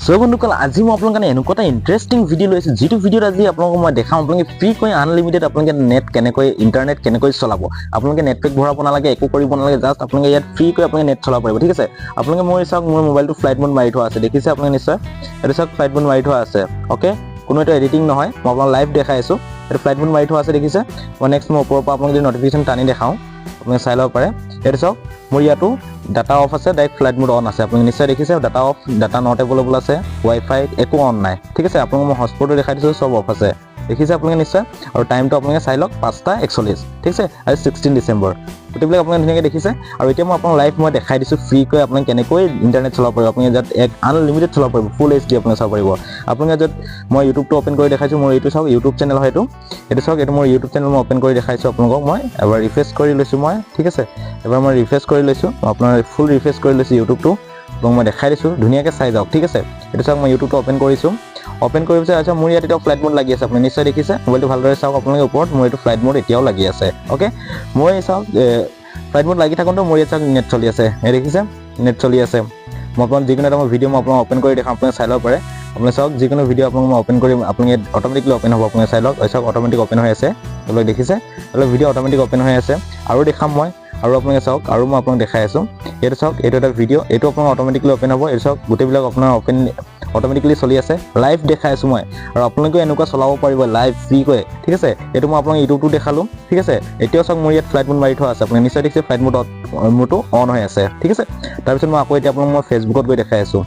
so বন্ধুসকল আজি মই আপোনালোকৰ কাৰণে এনেকুৱা এটা ইন্টাৰেষ্টিং ভিডিঅ' লৈছো যিটো ভিডিঅ'ত আজি আপোনালোকক মই দেখাম আপোনালোকে ফ্ৰী কৈ আনলিমিটেড আপোনালোকে নেট কেনেকৈ ইন্টাৰনেট কেনেকৈ চলাব আপোনালোকে নেট পেক ভৰাব নালাগে একো কৰিব নালাগে জাস্ট আপোনালোকে ইয়াত ফ্ৰী কৈ আপোনালোকে নেট চলাব পাৰিব ঠিক আছে আপোনালোকে মই চাওক মোৰ মোবাইলটো ফ্লাইট মোড মাৰি থোৱা আছে দেখিছে আপোনালোকে নিশ্চয় এটা চাওক ফ্লাইট মোড মাৰি থোৱা আছে ওকে কোনো এটা এডিটিং নহয় মই আপোনাক লাইভ দেখাই আছো এটা ফ্লাইট মোড মাৰি থোৱা আছে দেখিছে মই নেক্সট মই ওপৰৰ পৰা আপোনাক নটিফিকেশন টানি দেখাও আপোনালোকে চাই লব পাৰে এটা চাওক মোৰ ইয়াতো ডাটা অফ আছে ডাইৰেক্ট ফ্লাইট মোড অন আছে আপোনালোকে নিশ্চয় দেখিছে data off data not available আছে ওয়াইফাই একো অন নাই ঠিক আছে আপোনালোকক মই হটস্পটটো দেখাই দিছো সব অফ আছে দেখিছে আপোনালোকে নিশ্চয় আৰু টাইমটো আপোনালোকে চাই লওক 5:41 ঠিক আছে আৰু 16 ডিসেম্বৰ গোটেইবিলাক আপোনালোকে ধুনীয়াকৈ দেখিছে আৰু এতিয়া মই আপোনাক লাইভ মই দেখাই দিছো ফ্ৰী কৈ আপোনালোকে কেনেকৈ ইন্টাৰনেট চলাব পাৰিব আপোনালোকে যাত এক আনলিমিটেড চলাব পাৰিব ফুল এইচডি আপোনালোকে চাব পাৰিব আপোনালোকে যাত মই ইউটিউবটো ওপেন কৰি দেখাইছো মোৰ এইটো চাওক ইউটিউব চেনেল হয় এইটো চাওক এইটো মোৰ ইউটিউব চেনেল মই ওপেন কৰি দেখাইছো আপোনালোকক মই এবাৰ ৰিফ্ৰেছ কৰি লৈছো মই ঠিক আছে এবাৰ মই ৰিফ্ৰেছ কৰি লৈছো আপোনাৰ ফুল ৰিফ্ৰেছ কৰি লৈছো ইউটিউবটো আপোনাক মই দেখাই দিছো ধুনীয়াকৈ চাই যাওক ঠিক আছে এইটো চাওক মই ইউটিউবটো ওপেন কৰিছো ওপেন কৰি পিছে আচ্ছা মোৰ ইয়াত এটা ফ্লাইট মোড লাগি আছে আপুনি নিশ্চয় দেখিছে মোবাইলটো ভালদৰে চাওক আপোনালোকে ওপৰত মোৰ এইটো ফ্লাইট মোড এতিয়াও লাগি আছে ওকে মই চাওক ফ্লাইট মোড লাগি থাকোঁতে মোৰ ইয়াত চাওক নেট চলি আছে এই দেখিছে নেট চলি আছে মই আপোনাক যিকোনো এটা ভিডিঅ' মই আপোনাক ওপেন কৰি দেখাম আপোনালোকে চাই ল'ব পাৰে আপোনালোকে চাওক যিকোনো ভিডিঅ' আপোনাক মই ওপেন কৰিম আপোনালোকে অট'মেটিকলি ওপেন হ'ব আপোনালোকে চাই লওক চাওক অট'মেটিক ওপেন হৈ আছে আপোনালোকে দেখিছে অলপ ভিডিঅ' অট'মেটিক ওপেন হৈ আছে আৰু দেখাম মই আৰু আপোনালোকে চাওক আৰু মই আপোনাক দেখাই আছো এইটো চাওক এইটো এটা ভিডিঅ' এইটো আপোনাৰ অট'মেটিকলি ওপেন হ'ব এইটো চাওক গোটেইবিলাক আপোনাৰ ওপেন অট'মেটিকলি চলি আছে লাইভ দেখাই আছো মই আৰু আপোনালোকে এনেকুৱা চলাব পাৰিব লাইভ ফ্ৰী কৈ ঠিক আছে এইটো মই আপোনাক ইউটিউবটো দেখালো ঠিক আছে এতিয়াও চাওক মোৰ ইয়াত ফ্লাইট মোড মাৰি থোৱা আছে আপুনি নিশ্চয় দেখিছে ফ্লাইট মোডটো অন হৈ আছে ঠিক আছে তাৰপিছত মই আকৌ এতিয়া আপোনাক মই ফেচবুকত গৈ দেখাই আছো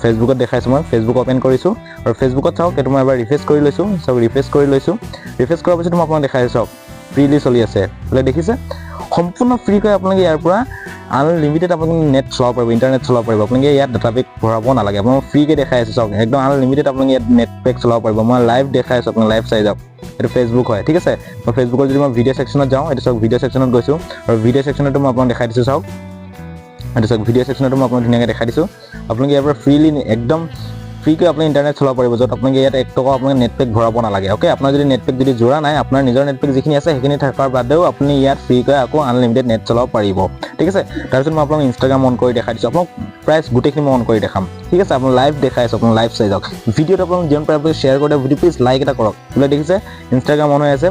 ফেচবুকত দেখাইছো মই ফেচবুক ওপেন কৰিছো আৰু ফেচবুকত চাওক এইটো মই এবাৰ ৰিফ্ৰেছ কৰি লৈছো চাওক ৰিফ্ৰেছ কৰি লৈছো ৰিফ্ৰেছ কৰাৰ পিছত মই আপোনাক দেখাইছো চাওক ফ্ৰীলি চলি আছে বোলে দেখিছে সম্পূৰ্ণ ফ্ৰী কৈ আপোনালোকে ইয়াৰ পৰা আনলিমিটেড আপোনালোকে নেট চলাব পাৰিব ইন্টাৰনেট চলাব পাৰিব আপোনালোকে ইয়াত ডাটা পেক ভৰাব নালাগে আপোনাক ফ্ৰীকে দেখাই আছো চাওক একদম আনলিমিটেড আপোনালোকে ইয়াত নেট পেক চলাব পাৰিব মই লাইভ দেখাই আছো আপোনালোকে লাইভ চাই যাওক এইটো ফেচবুক হয় ঠিক আছে মই ফেচবুকত যদি মই ভিডিঅ' সেকশ্যনত যাওঁ এইটো চাওক ভিডিঅ' সেকশ্যনত গৈছো আৰু ভিডিঅ' সেকশ্যনটো মই আপোনাক দেখাই দিছো চাওক এইটো চাওক ভিডিঅ' সেকশ্যনটো মই আপোনাক ধুনীয়াকৈ দেখাই দিছো আপোনালোকে ইয়াৰ পৰা ফ্ৰীলি একদম ফ্ৰীকৈ আপুনি ইন্টাৰনেট চলাব পাৰিব য'ত আপোনালোকে ইয়াত 1 টকা আপোনালোকে নেট পেক ভৰাব নালাগে ওকে আপোনাৰ যদি নেট পেক যদি জোৰা নাই আপোনাৰ নিজৰ নেট পেক যিখিনি আছে সেইখিনি থকাৰ বাদেও আপুনি ইয়াত ফ্ৰীকৈ আকৌ আনলিমিটেড নেট চলাব পাৰিব ঠিক আছে তাৰপিছত মই আপোনাক ইনষ্টাগ্ৰাম অন কৰি দেখাই দিছোঁ আপোনাক প্ৰাইচ গোটেইখিনি মই অন কৰি দেখাম ঠিক আছে আপোনাক লাইভ দেখাই আছোঁ আপোনাক লাইভ চাই যাওক ভিডিঅ'টো আপোনাক যিমান পাৰে আপুনি শ্বেয়াৰ কৰি দিয়ক ভিডিঅ' প্লিজ লাইক এটা কৰক বোলে দেখিছে ইনষ্টাগ্ৰাম অন হৈ আছে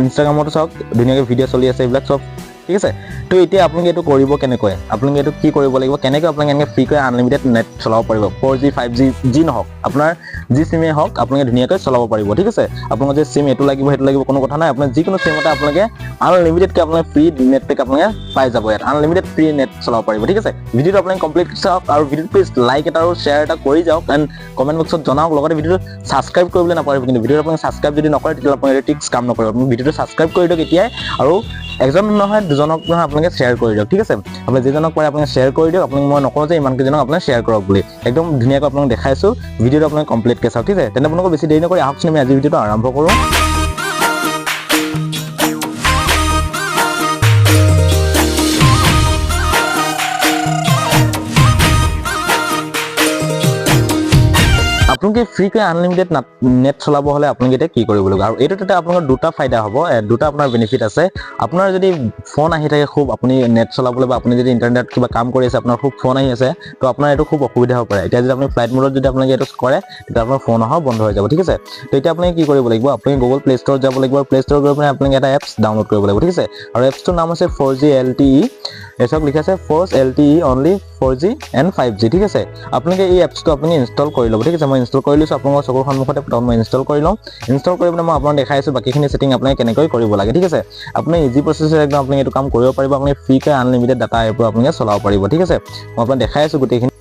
ইনষ্টাগ্ৰামতো চাওক ধুনীয়াকৈ ভিডিঅ' চলি আছে এইবিলাক চব ঠিক আছে তো এতিয়া আপোনালোকে এইটো কৰিব কেনেকৈ আপোনালোকে এইটো কি কৰিব লাগিব কেনেকৈ আপোনালোকে এনেকৈ ফ্ৰীকৈ আনলিমিটেড নেট চলাব পাৰিব 4G 5G যি নহওক আপোনাৰ যি চিমেই হওক আপোনালোকে ধুনীয়াকৈ চলাব পাৰিব ঠিক আছে আপোনালোকৰ যে চিম এইটো লাগিব সেইটো লাগিব কোনো কথা নাই আপোনাৰ যিকোনো চিমতে আপোনালোকে আনলিমিটেডকৈ আপোনালোকে ফ্ৰী নেট পেক আপোনালোকে পাই যাব ইয়াত আনলিমিটেড ফ্ৰী নেট চলাব পাৰিব ঠিক আছে ভিডিঅ'টো আপোনালোকে কমপ্লিট চাওক আৰু ভিডিঅ'টো প্লিজ লাইক এটা আৰু শ্বেয়াৰ এটা কৰি যাওক এণ্ড কমেণ্ট বক্সত জনাওক লগতে ভিডিঅ'টো ছাবস্ক্ৰাইব কৰিবলৈ নাপাহৰিব কিন্তু ভিডিঅ'টো আপোনালোকে ছাবস্ক্ৰাইব যদি নকৰে তেতিয়াহ'লে আপোনালোকে টিক্স কাম নকৰিব আপুনি ভিডিঅ'টো ছাবস্ক্ৰাইব কৰি দিয়ক এতিয়াই আৰু একজন নহয় দুজনক নহয় আপোনালোকে শ্বেয়াৰ কৰি দিয়ক ঠিক আছে আপুনি যিজনক পাৰে আপোনালোকে শ্বেয়াৰ কৰি দিয়ক আপোনাক মই নকওঁ যে ইমানকেইজনক আপোনালোকে শ্বেয়াৰ কৰক বুলি একদম ধুনীয়াকৈ আপোনাক দেখাইছোঁ ভিডিঅ'টো আপোনালোকে কমপ্লিটকৈ চাওক ঠিক আছে তেনে আপোনালোকক বেছি দেৰি নকৰি আহকচোন আমি আজি ভিডিঅ'টো আৰম্ভ কৰোঁ আপোনালোকে ফ্ৰীকৈ আনলিমিটেড নেট চলাব হ'লে আপোনালোকে এতিয়া কি কৰিব লাগিব আৰু এইটোতে আপোনালোকৰ দুটা ফাইদা হ'ব দুটা আপোনাৰ বেনিফিট আছে আপোনাৰ যদি ফোন আহি থাকে খুব আপুনি নেট চলাবলৈ বা আপুনি যদি ইণ্টাৰনেট কিবা কাম কৰি আছে আপোনাৰ খুব ফোন আহি আছে তো আপোনাৰ এইটো খুব অসুবিধা হ'ব পাৰে এতিয়া যদি আপুনি ফ্লাইট মোডত যদি আপোনালোকে এইটো কৰে তেতিয়া আপোনাৰ ফোন অহা বন্ধ হৈ যাব ঠিক আছে তো এতিয়া আপুনি কি কৰিব লাগিব আপুনি গুগল প্লে ষ্ট'ৰত যাব লাগিব আৰু প্লে ষ্ট'ৰত গৈ পিনে আপোনালোকে এটা এপছ ডাউনলোড কৰিব লাগিব ঠিক আছে আৰু এপছটোৰ নাম আছে 4G LTE এছক লিখা আছে 4G LTE only 4G and 5G ঠিক আছে আপোনালোকে এই এপছটো আপুনি ইনষ্টল কৰি ল'ব ঠিক আছে মই ইনষ্টল কৰি লৈছোঁ আপোনালোকৰ চকুৰ সন্মুখতে প্ৰথম মই ইনষ্টল কৰি লওঁ ইনষ্টল কৰি পিনে মই আপোনাক দেখাই আছোঁ বাকীখিনি ছেটিং আপোনালোকে কেনেকৈ কৰিব লাগে ঠিক আছে আপুনি ইজি প্ৰচেছত একদম আপুনি এইটো কাম কৰিব পাৰিব আপুনি ফ্ৰীকৈ আনলিমিটেড ডাটা এপৰ আপোনালোকে চলাব পাৰিব ঠিক আছে মই আপোনাক দেখাই আছোঁ গোটেইখিনি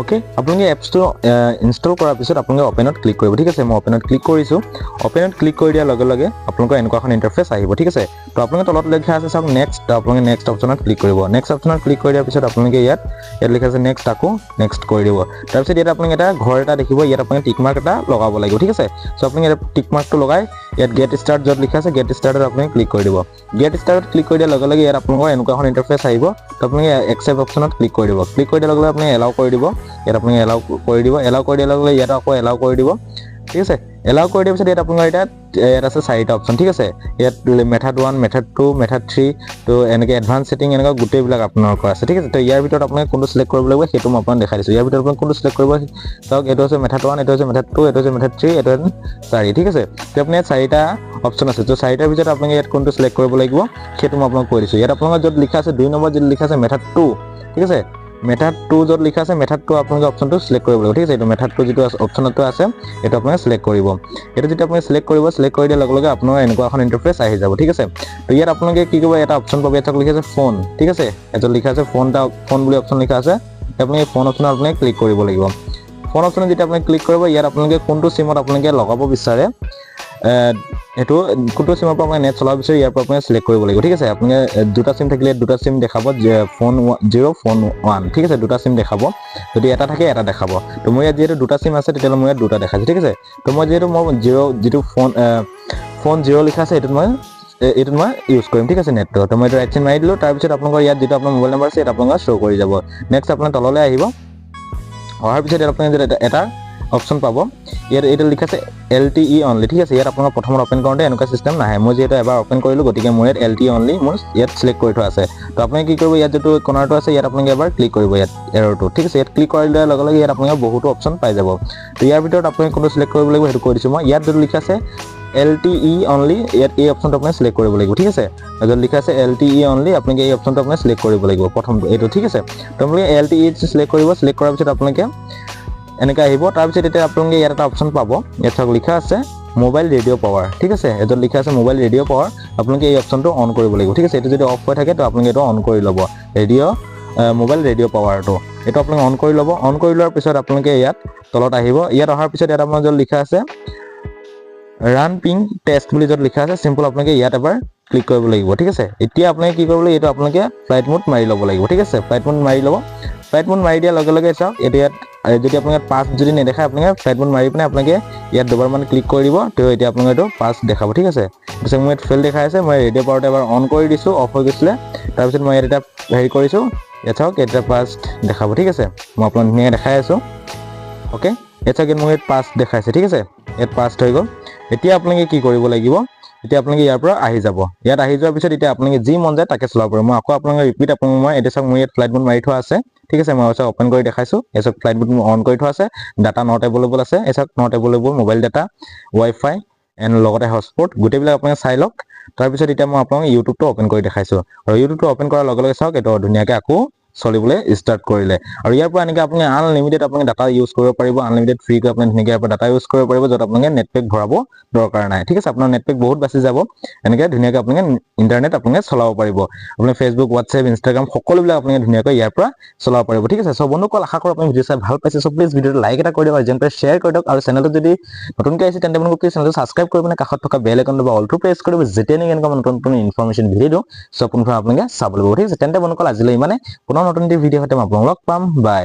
ওকে আপোনালোকে এপছটো ইনষ্টল কৰাৰ পিছত আপোনালোকে অপেনত ক্লিক কৰিব ঠিক আছে মই অপেনত ক্লিক কৰিছোঁ অপেনত ক্লিক কৰি দিয়াৰ লগে লগে আপোনালোকৰ এনেকুৱা এখন ইণ্টাৰফেচ আহিব ঠিক আছে তো আপোনালোকে তলত লিখা আছে চাওক নেক্সট আপোনালোকে নেক্সট অপশ্যনত ক্লিক কৰিব নেক্সট অপশ্যনত ক্লিক কৰি দিয়াৰ পিছত আপোনালোকে ইয়াত লিখা আছে নেক্সট আকৌ নেক্সট কৰি দিব তাৰপিছত ইয়াত আপোনালোকে এটা ঘৰ এটা দেখিব ইয়াত আপোনালোকে টিক মাৰ্ক এটা লগাব লাগিব ঠিক আছে চ' আপোনালোকে ইয়াত টিক মাৰ্কটো লগাই ইয়াত গেট ষ্টাৰ্ট য'ত লিখা আছে গেট ষ্টাৰ্টত আপোনালোকে ক্লিক কৰি দিব গেট ষ্টাৰ্টত ক্লিক কৰি দিয়াৰ লগে লগে ইয়াত আপোনালোকৰ এনেকুৱা এখন ইণ্টাৰফেচ আহিব তো আপোনালোকে একচেপ্ট অপশ্যনত ক্লিক কৰি দিব ক্লিক কৰি দিয়াৰ লগে লগে আপুনি এলাউ কৰি দিব ইয়াত আপোনালোকে এলাউ কৰি দিব এলাউ কৰি দিয়াৰ লগে লগে ইয়াত আকৌ এলাউ কৰি দিব ঠিক আছে এলাউ কৰি দিয়াৰ পিছত ইয়াত আপোনালোকৰ ইয়াত আছে 4টা অপচন ঠিক আছে ইয়াত মেথড 1 মেথড 2 মেথড 3 তো এনেকৈ এডভান্স সেটিং এনেকুৱা গোটেইবিলাক আপোনালোকৰ আছে ঠিক আছে তো ইয়াৰ ভিতৰত আপোনালোকে কোনটো সিলেক্ট কৰিব লাগিব সেইটো মই আপোনাক দেখাই দিছো ইয়াৰ ভিতৰত আপোনালোকে কোনটো সিলেক্ট কৰিব চাওক এইটো আছে মেথড 1 এইটো আছে মেথড 2 এইটো আছে মেথড 3 এইটো আছে 4 ঠিক আছে তো আপুনি ইয়াত 4টা অপচন আছে তো 4টাৰ ভিতৰত আপোনালোকে ইয়াত কোনটো সিলেক্ট কৰিব লাগিব সেইটো মই আপোনাক কৈ দিছো ইয়াত আপোনালোকৰ য'ত লিখা আছে 2 নম্বৰ য'ত লিখা আছে মেথড 2 ঠিক আছে মেথড 2 য'ত লিখা আছে মেথড 2 আপোনালোকে অপচনটো সিলেক্ট কৰিব লাগিব ঠিক আছে এইটো মেথড 2 যেটো অপচনটো আছে এটা আপোনালোকে সিলেক্ট কৰিব এটা যেটা আপুনি সিলেক্ট কৰিব সিলেক্ট কৰি দিয়াৰ লগে লগে আপোনাৰ এনেকুৱা এখন ইন্টাৰফেস আহি যাব ঠিক আছে তো ইয়াত আপোনালোকে কি কৰিব এটা অপচন পাব ইয়াত লিখা আছে ফোন ঠিক আছে এটা লিখা আছে ফোন বুলি অপচন লিখা আছে আপুনি ফোন অপচন আপোনালোকে ক্লিক কৰিব লাগিব ফোন অপচন যেটা আপুনি ক্লিক কৰিব ইয়াত আপোনালোকে কোনটো সিমত আপোনালোকে লগাব বিচাৰে এটো কোনটো সিমৰ পৰা আপুনি নেট চলাব বিচাৰে ইয়াৰ পৰা আপুনি সিলেক্ট কৰিব লাগিব ঠিক আছে আপুনি দুটা সিম থাকিলে দুটা সিম দেখাব যে ফোন 0 ফোন 1 ঠিক আছে দুটা সিম দেখাব যদি এটা থাকে এটা দেখাব তো মই ইয়াত যেটো দুটা সিম আছে তেতিয়া মই ইয়াত দুটা দেখাইছো ঠিক আছে তো মই যেটো মই 0 যেটো ফোন 0 লিখা আছে এটো মই ইউজ কৰিম ঠিক আছে নেটটো তো মই এটা ৰাইট সাইড মাৰি দিলো তাৰ পিছত আপোনালোকৰ ইয়াত যেটো আপোনাৰ মোবাইল নম্বৰ আছে এটা আপোনালোকৰ শো কৰি যাব নেক্সট আপোনাৰ তললৈ আহিব অহাৰ পিছত আপুনি এটা অপচন পাব ইয়াত এটা লিখা আছে LTE অনলি ঠিক আছে ইয়াত আপোনালোক প্ৰথম ওপেন কৰোঁতে এনেকুৱা সিস্টেম নাহে মই যেটো এবাৰ ওপেন কৰিলো গতিকে মই ইয়াত LTE অনলি মই ইয়াত সিলেক্ট কৰি থোৱা আছে তো আপুনি কি কৰিব ইয়াত যেটো কৰ্নাৰটো আছে ইয়াত আপুনি এবাৰ ক্লিক কৰিব ইয়াত এৰৰটো ঠিক আছে ইয়াত ক্লিক কৰিলে লগে লগে ইয়াত আপোনালোক বহুতো অপচন পাই যাব তো ইয়াৰ ভিতৰত আপুনি কোনটো সিলেক্ট কৰিব লাগিব হেতু কৈ দিছো মই ইয়াত যেটো লিখা আছে LTE অনলি ইয়াত এই অপচনটো আপুনি সিলেক্ট কৰিব লাগিব ঠিক আছে য'ত লিখা আছে LTE অনলি আপুনি এই অপচনটো আপুনি সিলেক্ট কৰিব লাগিব প্ৰথমটো এইটো ঠিক আছে তো আপুনি LTE সিলেক্ট কৰিব সিলেক্ট কৰাৰ পিছত আপোনালোকে এনেকা আহিব তাৰ পিছত এটা আপোনালোকে ইয়াত এটা অপচন পাব ইয়াত লিখা আছে মোবাইল ৰেডিও পাৱাৰ ঠিক আছে এত লিখা আছে মোবাইল ৰেডিও পাৱাৰ আপোনালোকে এই অপচনটো অন কৰিব লাগিব ঠিক আছে এটো যদি অফ হৈ থাকে তো আপোনালোকে এটো অন কৰি ল'ব মোবাইল ৰেডিও পাৱাৰটো এটো আপোনালোকে অন কৰি ল'ব অন কৰি লোৱাৰ পিছত আপোনালোকে ইয়াত তলত আহিব ইয়াত অহাৰ পিছত ইয়াত আপোনাৰ য'ত লিখা আছে ৰান পিং টেষ্ট বুলি য'ত লিখা আছে সিম্পল আপোনালোকে ইয়াত এবাৰ ক্লিক কৰিব লাগিব ঠিক আছে এতিয়া আপোনালোকে কি কৰিব লাগিব এটো আপোনালোকে ফ্লাইট মোড মাৰি ল'ব লাগিব ঠিক আছে ফ্লাইট মোড মাৰি ল'ব ফ্লাইট মোড মাৰি দিয়া লগে লগে চাওক এতিয়া যদি আপোনালোকে পাস যদি নেদেখায় আপোনালোকে ফ্লাইট মোড মাৰি পিনে আপোনালোকে ইয়াত দুবাৰ মান ক্লিক কৰি দিব তো এতিয়া আপোনালোকে এটো পাস দেখাব ঠিক আছে পিছে মই ইয়াত ফেল দেখাই আছে মই ৰেডিও পাৱাৰটো এবাৰ অন কৰি দিছো অফ হৈ গৈছিলে তাৰ পিছত মই ইয়াত এটা হেৰি কৰিছো ইয়াত চাওক এটা পাস দেখাব ঠিক আছে মই আপোনাক ধুনীয়াকৈ দেখাই আছো ওকে ইয়াত চাওক মই ইয়াত পাস দেখাইছে ঠিক আছে ইয়াত পাস হৈ গ'ল এতিয়া আপোনালোকে কি কৰিব লাগিব এতিয়া আপোনালোকে ইয়াৰ পৰা আহি যাব ইয়াত আহি যোৱাৰ পিছত এতিয়া আপোনালোকে যি মন যায় তাকে চলাব পাৰিব মই আকৌ আপোনালোকে ৰিপিট আপোনালোক মই এটা চাওক মই ইয়াত ফ্লাইট মোড মাৰি থোৱা আছে ঠিক আছে মই চাওক ওপেন কৰি দেখাইছো এসব ফ্লাইট মোড অন কৰি থোৱা আছে ডাটা নট এভেইলেবল আছে এসব not available mobile data wifi and লগতে হটস্পট গোটেইবিলাক আপোনালোকে চাই লওক তাৰ পিছত এতিয়া মই আপোনালোকক ইউটিউবটো ওপেন কৰি দেখাইছো আৰু ইউটিউবটো ওপেন কৰাৰ লগে লগে চাওক এটো ধুনীয়াকৈ আকৌ চলিবলৈ স্টাৰ্ট কৰিলে আৰু ইয়াৰ পৰা এনেকৈ আপুনি আনলিমিটেড আপুনি ডাটা ইউজ কৰিব পাৰিব আনলিমিটেড ফ্ৰী কৰি আপুনি ধুনীয়াকৈ ইয়াৰ পৰা ডাটা ইউজ কৰিব পাৰিব য'ত আপোনালোকে নেটপেক ভৰাব দৰকাৰ নাই ঠিক আছে আপোনাৰ নেটপেক বহুত বাছি যাব এনেকৈ ধুনীয়াকৈ আপোনালোকে ইণ্টাৰনেট আপোনালোকে চলাব পাৰিব আপুনি ফেচবুক হোৱাটছএপ ইনষ্টাগ্ৰাম সকলোবিলাক আপোনালোকে ধুনীয়াকৈ ইয়াৰ পৰা চলাব পাৰিব ঠিক আছে সো বন্ধুসকল আশা কৰোঁ আপুনি ভিডিঅ' চাই ভাল পাইছে সো প্লিজ ভিডিঅ'টো লাইক এটা কৰি দিয়ক আৰু যেন পাৰে শ্বেয়াৰ কৰি দিয়ক আৰু চেনেলটো যদি নতুনকৈ আহিছে তেন্তে আপোনালোকে প্লিজ চেনেলটো ছাবস্ক্ৰাইব কৰি পিনে কাষত থকা বেল আইকনটো বা অলটো প্ৰেছ কৰিব যেতিয়া নেকি এনেকুৱা নতুন নতুন ইনফৰমেশ্যন ভিডিঅ' দিওঁ সো আপোনালোকে চাব লাগিব ঠিক আছে তেন্তে বন্ধুসকল আজিলৈ ইমানে পুনৰ নতুন ভিডিঅ' হতে মই আপোনালোকক লগ পাম বাই